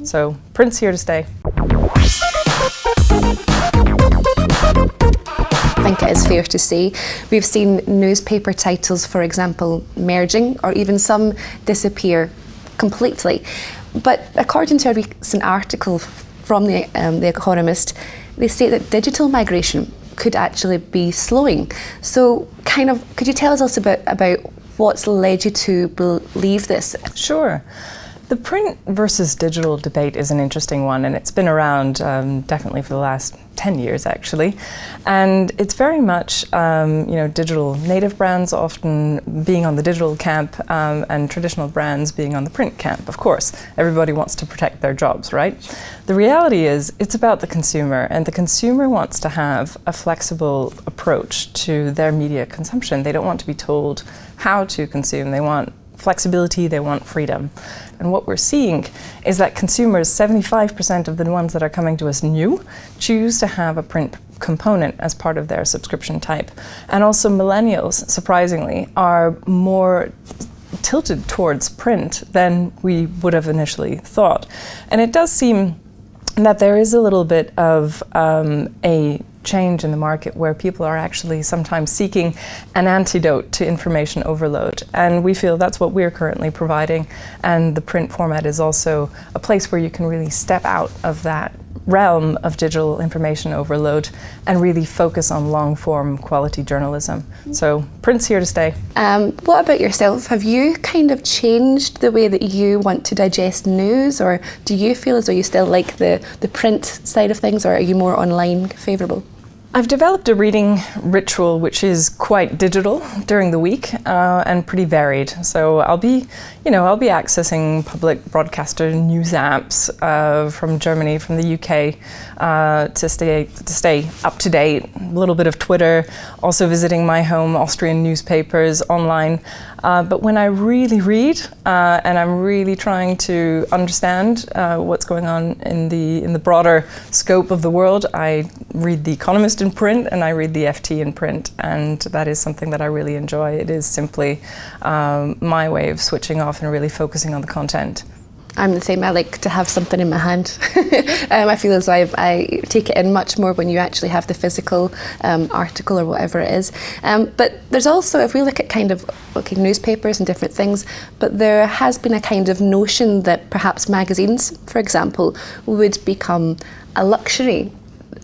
So print's here to stay. I think it is fair to say we've seen newspaper titles, for example, merging or even some disappear completely. But according to a recent article from the Economist, they say that digital migration could actually be slowing. So could you tell us a little bit about what's led you to believe this? Sure. The print versus digital debate is an interesting one, and it's been around definitely for the last 10 years actually. And it's very much digital native brands often being on the digital camp and traditional brands being on the print camp. Of course, everybody wants to protect their jobs, right? The reality is it's about the consumer, and the consumer wants to have a flexible approach to their media consumption. They don't want to be told how to consume. They want flexibility, they want freedom. And what we're seeing is that consumers, 75% of the ones that are coming to us new, choose to have a print component as part of their subscription type. And also millennials, surprisingly, are more tilted towards print than we would have initially thought. And it does seem that there is a little bit of a change in the market where people are actually sometimes seeking an antidote to information overload. And we feel that's what we're currently providing. And the print format is also a place where you can really step out of that realm of digital information overload and really focus on long-form quality journalism. So print's here to stay. What about yourself? Have you kind of changed the way that you want to digest news, or do you feel as though you still like the print side of things, or are you more online favourable? I've developed a reading ritual which is quite digital during the week and pretty varied. So I'll be accessing public broadcaster news apps from Germany, from the UK to stay up to date. A little bit of Twitter, also visiting my home Austrian newspapers online. But when I really read and I'm really trying to understand what's going on in the broader scope of the world, I read The Economist in print and I read the FT in print, and that is something that I really enjoy. It is simply my way of switching off and really focusing on the content. I'm the same. I like to have something in my hand. I feel as though I take it in much more when you actually have the physical article or whatever it is. But there's also, if we look at newspapers and different things, but there has been a kind of notion that perhaps magazines, for example, would become a luxury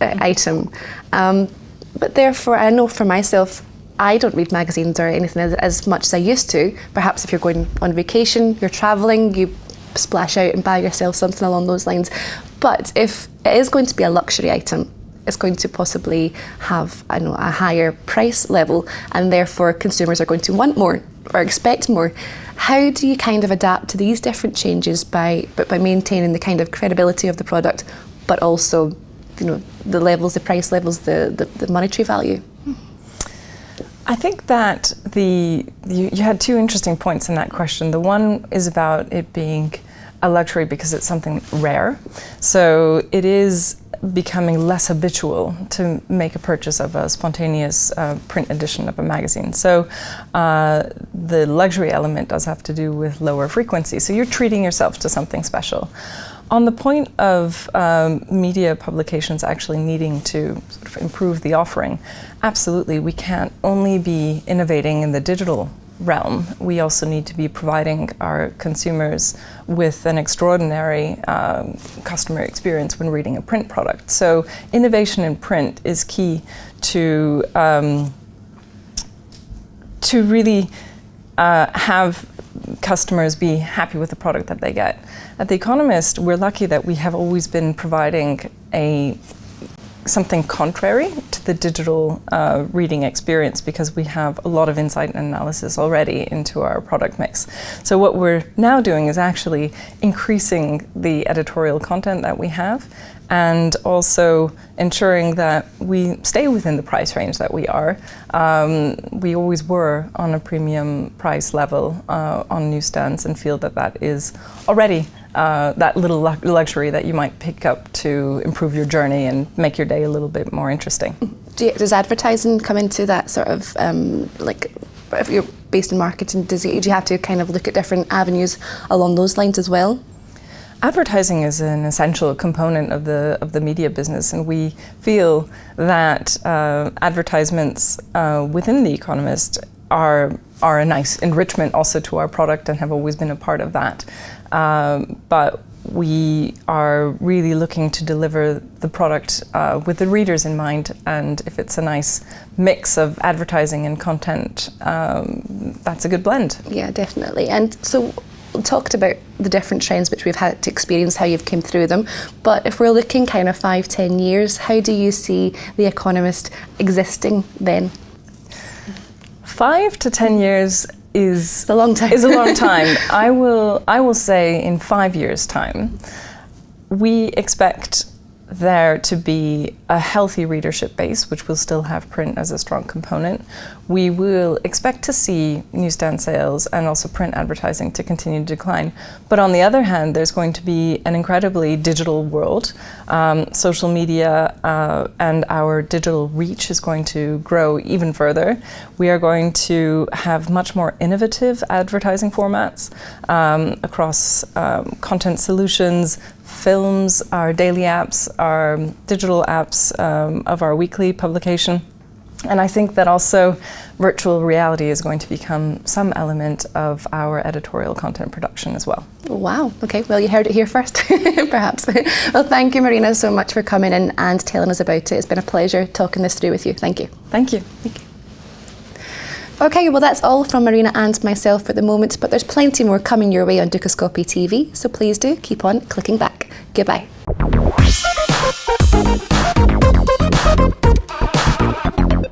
item. But therefore, I know for myself, I don't read magazines or anything as much as I used to. Perhaps if you're going on vacation, you're travelling, you splash out and buy yourself something along those lines. But if it is going to be a luxury item, it's going to possibly have a higher price level, and therefore consumers are going to want more or expect more. How do you kind of adapt to these different changes by maintaining the kind of credibility of the product, but also the price levels, the monetary value? I think that you had two interesting points in that question. The one is about it being a luxury because it's something rare. So it is becoming less habitual to make a purchase of a spontaneous print edition of a magazine. So the luxury element does have to do with lower frequency. So you're treating yourself to something special. On the point of media publications actually needing to sort of improve the offering, absolutely, we can't only be innovating in the digital realm. We also need to be providing our consumers with an extraordinary customer experience when reading a print product. So innovation in print is key to really have customers be happy with the product that they get. At The Economist, we're lucky that we have always been providing something contrary to the digital reading experience, because we have a lot of insight and analysis already into our product mix. So what we're now doing is actually increasing the editorial content that we have, and also ensuring that we stay within the price range that we are. We always were on a premium price level on newsstands, and feel that that is already that little luxury that you might pick up to improve your journey and make your day a little bit more interesting. Does advertising come into that sort of, if you're based in marketing, do you have to kind of look at different avenues along those lines as well? Advertising is an essential component of the media business, and we feel that advertisements within The Economist are a nice enrichment also to our product and have always been a part of that. But we are really looking to deliver the product with the readers in mind, and if it's a nice mix of advertising and content, that's a good blend. Yeah, definitely. And so we talked about the different trends which we've had to experience, how you've came through them, but if we're looking kind of 5-10 years, how do you see The Economist existing then? 5 to 10 years is a long time. I will say in 5 years' time, we expect there to be a healthy readership base, which will still have print as a strong component. We will expect to see newsstand sales and also print advertising to continue to decline. But on the other hand, there's going to be an incredibly digital world. Social media and our digital reach is going to grow even further. We are going to have much more innovative advertising formats across content solutions, films, our daily apps, our digital apps of our weekly publication. And I think that also virtual reality is going to become some element of our editorial content production as well. Wow, okay, well you heard it here first, perhaps. Well, thank you, Marina, so much for coming in and telling us about it. It's been a pleasure talking this through with you. Thank you. Thank you. Thank you. Okay, well that's all from Marina and myself for the moment, but there's plenty more coming your way on Dukascopy TV, so please do keep on clicking back. Goodbye.